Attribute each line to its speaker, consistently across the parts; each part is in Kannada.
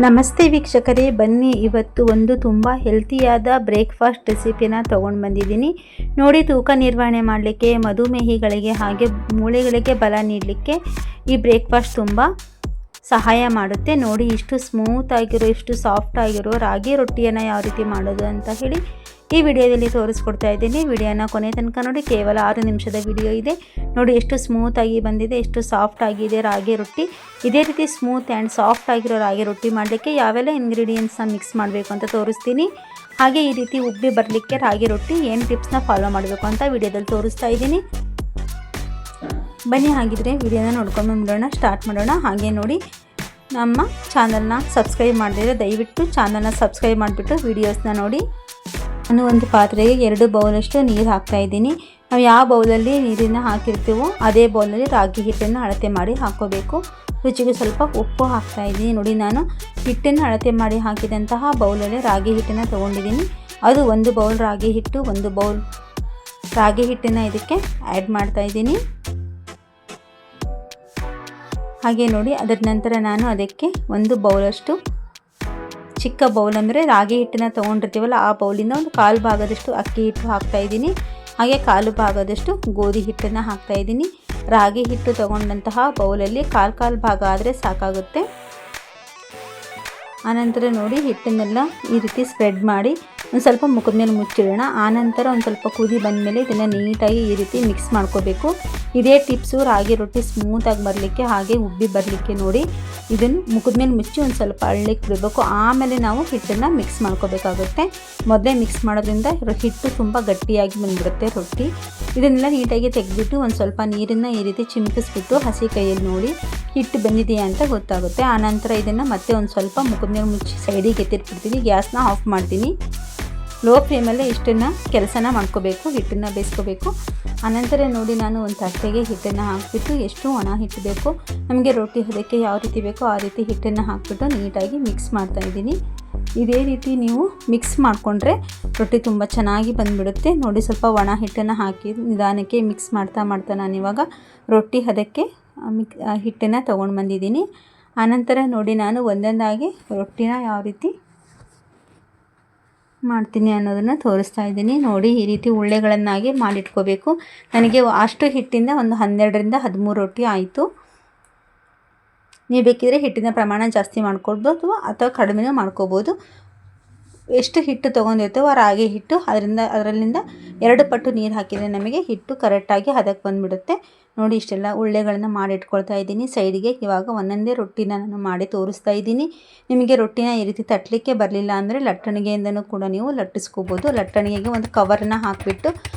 Speaker 1: ನಮಸ್ತೆ ವೀಕ್ಷಕರೇ, ಬನ್ನಿ ಇವತ್ತು ಒಂದು ತುಂಬ ಹೆಲ್ತಿಯಾದ ಬ್ರೇಕ್ಫಾಸ್ಟ್ ರೆಸಿಪಿನ ತೊಗೊಂಡು ಬಂದಿದ್ದೀನಿ ನೋಡಿ. ತೂಕ ನಿರ್ವಹಣೆ ಮಾಡಲಿಕ್ಕೆ, ಮಧುಮೇಹಿಗಳಿಗೆ ಹಾಗೆ ಮೂಳೆಗಳಿಗೆ ಬಲ ನೀಡಲಿಕ್ಕೆ ಈ ಬ್ರೇಕ್ಫಾಸ್ಟ್ ತುಂಬ ಸಹಾಯ ಮಾಡುತ್ತೆ ನೋಡಿ. ಇಷ್ಟು ಸ್ಮೂತ್ ಆಗಿರೋ, ಇಷ್ಟು ಸಾಫ್ಟ್ ಆಗಿರೋ ರಾಗಿ ರೊಟ್ಟಿಯನ್ನು ಯಾವ ರೀತಿ ಮಾಡೋದು ಅಂತ ಹೇಳಿ ಈ ವಿಡಿಯೋದಲ್ಲಿ ತೋರಿಸ್ಕೊಡ್ತಾ ಇದ್ದೀನಿ. ವಿಡಿಯೋನ ಕೊನೆ ತನಕ ನೋಡಿ. ಕೇವಲ 6 ನಿಮಿಷದ ವಿಡಿಯೋ ಇದೆ ನೋಡಿ. ಎಷ್ಟು ಸ್ಮೂತಾಗಿ ಬಂದಿದೆ, ಎಷ್ಟು ಸಾಫ್ಟ್ ಆಗಿದೆ ರಾಗಿ ರೊಟ್ಟಿ. ಇದೇ ರೀತಿ ಸ್ಮೂತ್ ಆ್ಯಂಡ್ ಸಾಫ್ಟ್ ಆಗಿರೋ ರಾಗಿ ರೊಟ್ಟಿ ಮಾಡಲಿಕ್ಕೆ ಯಾವೆಲ್ಲ ಇಂಗ್ರೀಡಿಯೆಂಟ್ಸ್ನ ಮಿಕ್ಸ್ ಮಾಡಬೇಕು ಅಂತ ತೋರಿಸ್ತೀನಿ. ಹಾಗೆ ಈ ರೀತಿ ಉಬ್ಬಿ ಬರಲಿಕ್ಕೆ ರಾಗಿ ರೊಟ್ಟಿ ಏನು ಟಿಪ್ಸ್ನ ಫಾಲೋ ಮಾಡಬೇಕು ಅಂತ ವಿಡಿಯೋದಲ್ಲಿ ತೋರಿಸ್ತಾ ಇದ್ದೀನಿ. ಬನ್ನಿ ಹಾಗಿದ್ರೆ ವಿಡಿಯೋನ ನೋಡ್ಕೊಂಡು ಬಿಡೋಣ, ಸ್ಟಾರ್ಟ್ ಮಾಡೋಣ. ಹಾಗೆ ನೋಡಿ, ನಮ್ಮ ಚಾನಲ್ನ ಸಬ್ಸ್ಕ್ರೈಬ್ ಮಾಡಿದರೆ ದಯವಿಟ್ಟು ಚಾನಲ್ನ ಸಬ್ಸ್ಕ್ರೈಬ್ ಮಾಡಿಬಿಟ್ಟು ವಿಡಿಯೋಸ್ನ ನೋಡಿ. ನಾನು ಒಂದು ಪಾತ್ರೆಗೆ 2 ಬೌಲಷ್ಟು ನೀರು ಹಾಕ್ತಾಯಿದ್ದೀನಿ. ನಾವು ಯಾವ ಬೌಲಲ್ಲಿ ನೀರನ್ನು ಹಾಕಿರ್ತೀವೋ ಅದೇ ಬೌಲಲ್ಲಿ ರಾಗಿ ಹಿಟ್ಟನ್ನು ಅಳತೆ ಮಾಡಿ ಹಾಕ್ಕೋಬೇಕು. ರುಚಿಗೆ ಸ್ವಲ್ಪ ಉಪ್ಪು ಹಾಕ್ತಾಯಿದ್ದೀನಿ ನೋಡಿ. ನಾನು ಹಿಟ್ಟನ್ನು ಅಳತೆ ಮಾಡಿ ಹಾಕಿದಂತಹ ಬೌಲಲ್ಲಿ ರಾಗಿ ಹಿಟ್ಟನ್ನು ತೊಗೊಂಡಿದ್ದೀನಿ. ಅದು 1 ಬೌಲ್ ರಾಗಿ ಹಿಟ್ಟು, 1 ಬೌಲ್ ರಾಗಿ ಹಿಟ್ಟನ್ನು ಇದಕ್ಕೆ ಆ್ಯಡ್ ಮಾಡ್ತಾಯಿದ್ದೀನಿ. ಹಾಗೆ ನೋಡಿ, ಅದರ ನಂತರ ನಾನು ಅದಕ್ಕೆ 1 ಬೌಲಷ್ಟು, ಚಿಕ್ಕ ಬೌಲ್ ಅಂದರೆ ರಾಗಿ ಹಿಟ್ಟನ್ನು ತೊಗೊಂಡಿರ್ತೀವಲ್ಲ ಆ ಬೌಲಿಂದ ಒಂದು 1/4 ಭಾಗದಷ್ಟು ಅಕ್ಕಿ ಹಿಟ್ಟು ಹಾಕ್ತಾಯಿದ್ದೀನಿ. ಹಾಗೆ 1/4 ಭಾಗದಷ್ಟು ಗೋಧಿ ಹಿಟ್ಟನ್ನು ಹಾಕ್ತಾಯಿದ್ದೀನಿ. ರಾಗಿ ಹಿಟ್ಟು ತೊಗೊಂಡಂತಹ ಬೌಲಲ್ಲಿ 1/4 ಭಾಗ ಆದರೆ ಸಾಕಾಗುತ್ತೆ. ಆನಂತರ ನೋಡಿ, ಹಿಟ್ಟನ್ನೆಲ್ಲ ಈ ರೀತಿ ಸ್ಪ್ರೆಡ್ ಮಾಡಿ ಒಂದು ಸ್ವಲ್ಪ ಮುಖದ ಮೇಲೆ ಮುಚ್ಚಿಡೋಣ. ಆನಂತರ ಒಂದು ಸ್ವಲ್ಪ ಕುದಿ ಬಂದಮೇಲೆ ಇದನ್ನು ನೀಟಾಗಿ ಈ ರೀತಿ ಮಿಕ್ಸ್ ಮಾಡ್ಕೋಬೇಕು. ಇದೇ ಟಿಪ್ಸು ರಾಗಿ ರೊಟ್ಟಿ ಸ್ಮೂತಾಗಿ ಬರಲಿಕ್ಕೆ ಹಾಗೆ ಉಬ್ಬಿ ಬರಲಿಕ್ಕೆ ನೋಡಿ. ಇದನ್ನು ಮುಖದ ಮೇಲೆ ಮುಚ್ಚಿ ಒಂದು ಸ್ವಲ್ಪ ಅಳ್ಳಿಕ್ಕೆ ಬಿಡಬೇಕು. ಆಮೇಲೆ ನಾವು ಹಿಟ್ಟನ್ನು ಮಿಕ್ಸ್ ಮಾಡ್ಕೋಬೇಕಾಗುತ್ತೆ. ಮೊದಲೇ ಮಿಕ್ಸ್ ಮಾಡೋದ್ರಿಂದ ಹಿಟ್ಟು ತುಂಬ ಗಟ್ಟಿಯಾಗಿ ಬಂದುಬಿಡುತ್ತೆ ರೊಟ್ಟಿ. ಇದನ್ನೆಲ್ಲ ನೀಟಾಗಿ ತೆಗೆದ್ಬಿಟ್ಟು ಒಂದು ಸ್ವಲ್ಪ ನೀರನ್ನು ಈ ರೀತಿ ಚಿಮ್ಕಿಸ್ಬಿಟ್ಟು ಹಸಿ ಕೈಯಲ್ಲಿ ನೋಡಿ ಹಿಟ್ಟು ಬಂದಿದೆಯಾ ಅಂತ ಗೊತ್ತಾಗುತ್ತೆ. ಆನಂತರ ಇದನ್ನು ಮತ್ತೆ ಒಂದು ಸ್ವಲ್ಪ ಮುಖದ ಮೇಲೆ ಮುಚ್ಚಿ ಸೈಡಿಗೆ ಎತ್ತಿಟ್ಬಿಡ್ತೀನಿ. ಗ್ಯಾಸ್ನ ಆಫ್ ಮಾಡ್ತೀನಿ. ಲೋ ಫ್ಲೇಮಲ್ಲೇ ಇಷ್ಟನ್ನು ಕೆಲಸನ ಮಾಡ್ಕೋಬೇಕು, ಹಿಟ್ಟನ್ನು ಬೇಯಿಸ್ಕೋಬೇಕು. ಆನಂತರ ನೋಡಿ, ನಾನು ಒಂದು ತಟ್ಟೆಗೆ ಹಿಟ್ಟನ್ನು ಹಾಕಿಬಿಟ್ಟು ಎಷ್ಟು ಒಣ ಹಿಟ್ಟು ಬೇಕು ನಮಗೆ ರೊಟ್ಟಿ ಅದಕ್ಕೆ ಯಾವ ರೀತಿ ಬೇಕೋ ಆ ರೀತಿ ಹಿಟ್ಟನ್ನು ಹಾಕಿಬಿಟ್ಟು ನೀಟಾಗಿ ಮಿಕ್ಸ್ ಮಾಡ್ತಾಯಿದ್ದೀನಿ. ಇದೇ ರೀತಿ ನೀವು ಮಿಕ್ಸ್ ಮಾಡಿಕೊಂಡ್ರೆ ರೊಟ್ಟಿ ತುಂಬ ಚೆನ್ನಾಗಿ ಬಂದುಬಿಡುತ್ತೆ ನೋಡಿ. ಸ್ವಲ್ಪ ಒಣ ಹಿಟ್ಟನ್ನು ಹಾಕಿ ನಿಧಾನಕ್ಕೆ ಮಿಕ್ಸ್ ಮಾಡ್ತಾ ನಾನಿವಾಗ ರೊಟ್ಟಿ ಅದಕ್ಕೆ ಹಿಟ್ಟನ್ನು ತೊಗೊಂಡು ಬಂದಿದ್ದೀನಿ. ಆನಂತರ ನೋಡಿ, ನಾನು ಒಂದೊಂದಾಗಿ ರೊಟ್ಟಿನ ಯಾವ ರೀತಿ ಮಾಡ್ತೀನಿ ಅನ್ನೋದನ್ನು ತೋರಿಸ್ತಾ ಇದ್ದೀನಿ ನೋಡಿ. ಈ ರೀತಿ ಉಳ್ಳೆಗಳನ್ನಾಗಿ ಮಾಡಿಟ್ಕೋಬೇಕು. ನನಗೆ ಅಷ್ಟು ಹಿಟ್ಟಿಂದ ಒಂದು 12ರಿಂದ 13 ರೊಟ್ಟಿ ಆಯಿತು. ನೀವು ಬೇಕಿದ್ರೆ ಹಿಟ್ಟಿನ ಪ್ರಮಾಣ ಜಾಸ್ತಿ ಮಾಡ್ಕೊಳ್ಬೋದು ಅಥವಾ ಕಡಿಮೆನೂ ಮಾಡ್ಕೋಬೋದು. ಎಷ್ಟು ಹಿಟ್ಟು ತೊಗೊಂಡಿರ್ತೇವೋ ರಾಗಿ ಹಿಟ್ಟು ಅದರಲ್ಲಿಂದ 2 ಪಟ್ಟು ನೀರು ಹಾಕಿದರೆ ನಮಗೆ ಹಿಟ್ಟು ಕರೆಕ್ಟಾಗಿ ಹದಕ್ಕೆ ಬಂದುಬಿಡುತ್ತೆ ನೋಡಿ. ಇಷ್ಟೆಲ್ಲ ಉಳ್ಳೆಗಳನ್ನು ಮಾಡಿಟ್ಕೊಳ್ತಾ ಇದ್ದೀನಿ ಸೈಡಿಗೆ. ಇವಾಗ ಒಂದೊಂದೇ ರೊಟ್ಟಿನ ನಾನು ಮಾಡಿ ತೋರಿಸ್ತಾ ಇದ್ದೀನಿ. ನಿಮಗೆ ರೊಟ್ಟಿನ ಈ ರೀತಿ ತಟ್ಟಲಿಕ್ಕೆ ಬರಲಿಲ್ಲ ಅಂದರೆ ಲಟ್ಟಣಿಗೆಯಿಂದನೂ ಕೂಡ ನೀವು ಲಟ್ಟಿಸ್ಕೋಬೋದು. ಲಟ್ಟಣಿಗೆಗೆ ಒಂದು ಕವರನ್ನ ಹಾಕಿಬಿಟ್ಟು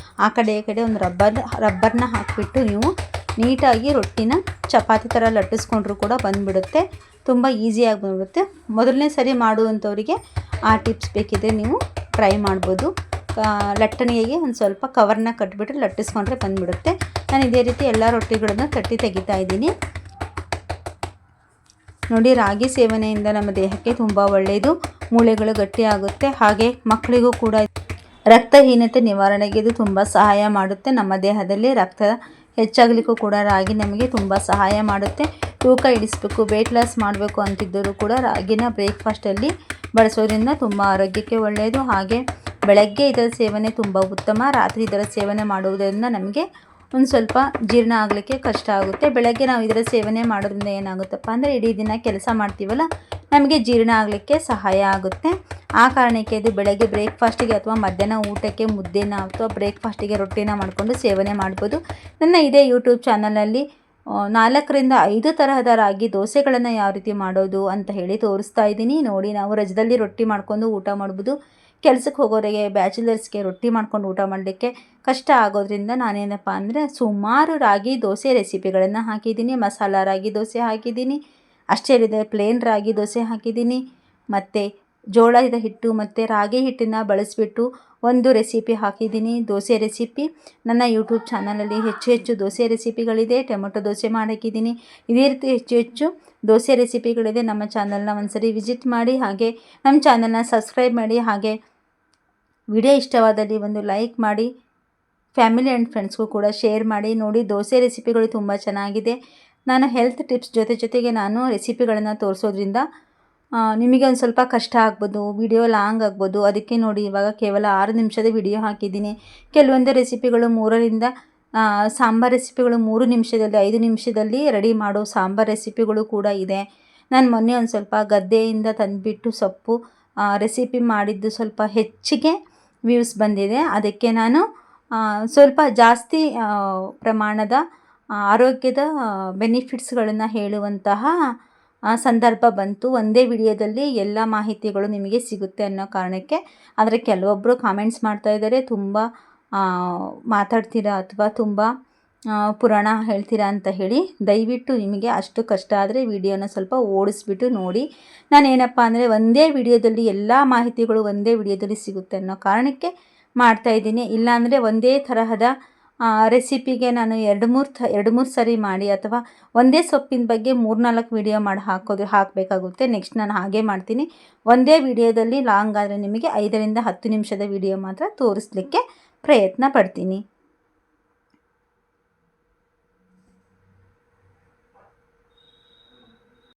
Speaker 1: ಆ ಕಡೆ ಈ ಕಡೆ ಒಂದು ರಬ್ಬರ್ನ ಹಾಕಿಬಿಟ್ಟು ನೀವು ನೀಟಾಗಿ ರೊಟ್ಟಿನ ಚಪಾತಿ ಥರ ಲಟ್ಟಿಸ್ಕೊಂಡ್ರೂ ಕೂಡ ಬಂದುಬಿಡುತ್ತೆ. ತುಂಬ ಈಸಿಯಾಗಿ ಬಂದುಬಿಡುತ್ತೆ. ಮೊದಲನೇ ಸರಿ ಮಾಡುವಂಥವರಿಗೆ ಆ ಟಿಪ್ಸ್ ಬೇಕಿದ್ದರೆ ನೀವು ಟ್ರೈ ಮಾಡ್ಬೋದು. ಲಟ್ಟಣಿಗೆ ಒಂದು ಸ್ವಲ್ಪ ಕವರ್ನ ಕಟ್ಟಿಬಿಟ್ಟು ಲಟ್ಟಿಸ್ಕೊಂಡ್ರೆ ಬಂದುಬಿಡುತ್ತೆ. ನಾನು ಇದೇ ರೀತಿ ಎಲ್ಲ ರೊಟ್ಟಿಗಳನ್ನು ತಟ್ಟಿ ತೆಗಿತಾ ಇದ್ದೀನಿ ನೋಡಿ. ರಾಗಿ ಸೇವನೆಯಿಂದ ನಮ್ಮ ದೇಹಕ್ಕೆ ತುಂಬ ಒಳ್ಳೆಯದು. ಮೂಳೆಗಳು ಗಟ್ಟಿಯಾಗುತ್ತೆ. ಹಾಗೆ ಮಕ್ಕಳಿಗೂ ಕೂಡ ರಕ್ತಹೀನತೆ ನಿವಾರಣೆಗೆ ಇದು ತುಂಬ ಸಹಾಯ ಮಾಡುತ್ತೆ. ನಮ್ಮ ದೇಹದಲ್ಲಿ ರಕ್ತ ಹೆಚ್ಚಾಗಲಿಕ್ಕೂ ಕೂಡ ರಾಗಿ ನಮಗೆ ತುಂಬ ಸಹಾಯ ಮಾಡುತ್ತೆ. ತೂಕ ಇಳಿಸಬೇಕು, ವೆಯ್ಟ್ ಲಾಸ್ ಮಾಡಬೇಕು ಅಂತಿದ್ದರೂ ಕೂಡ ರಾಗಿನ ಬ್ರೇಕ್ಫಾಸ್ಟಲ್ಲಿ ಬಳಸೋದ್ರಿಂದ ತುಂಬ ಆರೋಗ್ಯಕ್ಕೆ ಒಳ್ಳೆಯದು. ಹಾಗೆ ಬೆಳಗ್ಗೆ ಇದರ ಸೇವನೆ ತುಂಬ ಉತ್ತಮ. ರಾತ್ರಿ ಇದರ ಸೇವನೆ ಮಾಡುವುದರಿಂದ ನಮಗೆ ಒಂದು ಸ್ವಲ್ಪ ಜೀರ್ಣ ಆಗಲಿಕ್ಕೆ ಕಷ್ಟ ಆಗುತ್ತೆ. ಬೆಳಗ್ಗೆ ನಾವು ಇದರ ಸೇವನೆ ಮಾಡೋದ್ರಿಂದ ಏನಾಗುತ್ತಪ್ಪ ಅಂದರೆ ಇಡೀ ದಿನ ಕೆಲಸ ಮಾಡ್ತೀವಲ್ಲ, ನಮಗೆ ಜೀರ್ಣ ಆಗಲಿಕ್ಕೆ ಸಹಾಯ ಆಗುತ್ತೆ. ಆ ಕಾರಣಕ್ಕೆ ಇದು ಬೆಳಗ್ಗೆ ಬ್ರೇಕ್ಫಾಸ್ಟಿಗೆ ಅಥವಾ ಮಧ್ಯಾಹ್ನ ಊಟಕ್ಕೆ ಮುದ್ದೆನ ಅಥವಾ ಬ್ರೇಕ್ಫಾಸ್ಟಿಗೆ ರೊಟ್ಟಿನ ಮಾಡಿಕೊಂಡು ಸೇವನೆ ಮಾಡ್ಬೋದು. ನನ್ನ ಇದೇ ಯೂಟ್ಯೂಬ್ ಚಾನಲಲ್ಲಿ 4ರಿಂದ 5 ತರಹದ ರಾಗಿ ದೋಸೆಗಳನ್ನು ಯಾವ ರೀತಿ ಮಾಡೋದು ಅಂತ ಹೇಳಿ ತೋರಿಸ್ತಾ ಇದ್ದೀನಿ ನೋಡಿ. ನಾವು ರಜದಲ್ಲಿ ರೊಟ್ಟಿ ಮಾಡ್ಕೊಂಡು ಊಟ ಮಾಡ್ಬೋದು. ಕೆಲಸಕ್ಕೆ ಹೋಗೋರಿಗೆ, ಬ್ಯಾಚುಲರ್ಸ್ಗೆ ರೊಟ್ಟಿ ಮಾಡ್ಕೊಂಡು ಊಟ ಮಾಡಲಿಕ್ಕೆ ಕಷ್ಟ ಆಗೋದ್ರಿಂದ ನಾನೇನಪ್ಪ ಅಂದರೆ ಸುಮಾರು ರಾಗಿ ದೋಸೆ ರೆಸಿಪಿಗಳನ್ನು ಹಾಕಿದ್ದೀನಿ. ಮಸಾಲ ರಾಗಿ ದೋಸೆ ಹಾಕಿದ್ದೀನಿ, ಅಷ್ಟೇ ಅಲ್ಲದೆ ಪ್ಲೇನ್ ರಾಗಿ ದೋಸೆ ಹಾಕಿದ್ದೀನಿ. ಮತ್ತು ಜೋಳದ ಹಿಟ್ಟು ಮತ್ತು ರಾಗಿ ಹಿಟ್ಟನ್ನು ಬಳಸಿಬಿಟ್ಟು ಒಂದು ರೆಸಿಪಿ ಹಾಕಿದ್ದೀನಿ, ದೋಸೆ ರೆಸಿಪಿ. ನನ್ನ ಯೂಟ್ಯೂಬ್ ಚಾನಲಲ್ಲಿ ಹೆಚ್ಚು ದೋಸೆ ರೆಸಿಪಿಗಳಿದೆ. ಟೊಮೆಟೊ ದೋಸೆ ಮಾಡಿದ್ದೀನಿ. ಇದೇ ರೀತಿ ಹೆಚ್ಚು ದೋಸೆ ರೆಸಿಪಿಗಳಿದೆ. ನಮ್ಮ ಚಾನಲ್ನ ಒಂದ್ಸರಿ ವಿಸಿಟ್ ಮಾಡಿ. ಹಾಗೆ ನಮ್ಮ ಚಾನಲ್ನ ಸಬ್ಸ್ಕ್ರೈಬ್ ಮಾಡಿ. ಹಾಗೆ ವಿಡಿಯೋ ಇಷ್ಟವಾದಲ್ಲಿ ಒಂದು ಲೈಕ್ ಮಾಡಿ. ಫ್ಯಾಮಿಲಿ ಆ್ಯಂಡ್ ಫ್ರೆಂಡ್ಸ್ಗೂ ಕೂಡ ಶೇರ್ ಮಾಡಿ ನೋಡಿ. ದೋಸೆ ರೆಸಿಪಿಗಳು ತುಂಬ ಚೆನ್ನಾಗಿದೆ. ನಾನು ಹೆಲ್ತ್ ಟಿಪ್ಸ್ ಜೊತೆಗೆ ನಾನು ರೆಸಿಪಿಗಳನ್ನು ತೋರಿಸೋದ್ರಿಂದ ನಿಮಗೆ ಒಂದು ಸ್ವಲ್ಪ ಕಷ್ಟ ಆಗ್ಬೋದು, ವಿಡಿಯೋ ಲಾಂಗ್ ಆಗ್ಬೋದು. ಅದಕ್ಕೆ ನೋಡಿ ಇವಾಗ ಕೇವಲ 6 ನಿಮಿಷದ ವಿಡಿಯೋ ಹಾಕಿದ್ದೀನಿ. ಕೆಲವೊಂದು ರೆಸಿಪಿಗಳು ಸಾಂಬಾರ್ ರೆಸಿಪಿಗಳು 3 ನಿಮಿಷದಲ್ಲಿ 5 ನಿಮಿಷದಲ್ಲಿ ರೆಡಿ ಮಾಡೋ ಸಾಂಬಾರ್ ರೆಸಿಪಿಗಳು ಕೂಡ ಇದೆ. ನಾನು ಮೊನ್ನೆ ಒಂದು ಸ್ವಲ್ಪ ಗದ್ದೆಯಿಂದ ತಂದುಬಿಟ್ಟು ಸೊಪ್ಪು ರೆಸಿಪಿ ಮಾಡಿದ್ದು ಸ್ವಲ್ಪ ಹೆಚ್ಚಿಗೆ ವ್ಯೂಸ್ ಬಂದಿದೆ. ಅದಕ್ಕೆ ನಾನು ಸ್ವಲ್ಪ ಜಾಸ್ತಿ ಪ್ರಮಾಣದ ಆರೋಗ್ಯದ ಬೆನಿಫಿಟ್ಸ್ಗಳನ್ನು ಹೇಳುವಂತಹ ಸಂದರ್ಭ ಬಂತು. ಒಂದೇ ವಿಡಿಯೋದಲ್ಲಿ ಎಲ್ಲ ಮಾಹಿತಿಗಳು ನಿಮಗೆ ಸಿಗುತ್ತೆ ಅನ್ನೋ ಕಾರಣಕ್ಕೆ. ಆದರೆ ಕೆಲವೊಬ್ಬರು ಕಾಮೆಂಟ್ಸ್ ಮಾಡ್ತಾ ಇದ್ದಾರೆ, ತುಂಬ ಮಾತಾಡ್ತೀರಾ ಅಥವಾ ತುಂಬ ಪುರಾಣ ಹೇಳ್ತೀರಾ ಅಂತ ಹೇಳಿ. ದಯವಿಟ್ಟು ನಿಮಗೆ ಅಷ್ಟು ಕಷ್ಟ ಆದರೆ ವಿಡಿಯೋನ ಸ್ವಲ್ಪ ಓಡಿಸ್ಬಿಟ್ಟು ನೋಡಿ. ನಾನೇನಪ್ಪ ಅಂದರೆ ಒಂದೇ ವಿಡಿಯೋದಲ್ಲಿ ಎಲ್ಲ ಮಾಹಿತಿಗಳು ಒಂದೇ ವಿಡಿಯೋದಲ್ಲಿ ಸಿಗುತ್ತೆ ಅನ್ನೋ ಕಾರಣಕ್ಕೆ ಮಾಡ್ತಾಯಿದ್ದೀನಿ. ಇಲ್ಲಾಂದರೆ ಒಂದೇ ತರಹದ ರೆಸಿಪಿಗೆ ನಾನು 2-3 ಸರಿ ಮಾಡಿ ಅಥವಾ ಒಂದೇ ಸೊಪ್ಪಿನ ಬಗ್ಗೆ 3-4 ವಿಡಿಯೋ ಮಾಡಿ ಹಾಕಬೇಕಾಗುತ್ತೆ. ನೆಕ್ಸ್ಟ್ ನಾನು ಹಾಗೆ ಮಾಡ್ತೀನಿ. ಒಂದೇ ವಿಡಿಯೋದಲ್ಲಿ ಲಾಂಗ್ ಆದರೆ ನಿಮಗೆ 5ರಿಂದ 10 ನಿಮಿಷದ ವಿಡಿಯೋ ಮಾತ್ರ ತೋರಿಸಲಿಕ್ಕೆ ಪ್ರಯತ್ನ ಪಡ್ತೀನಿ.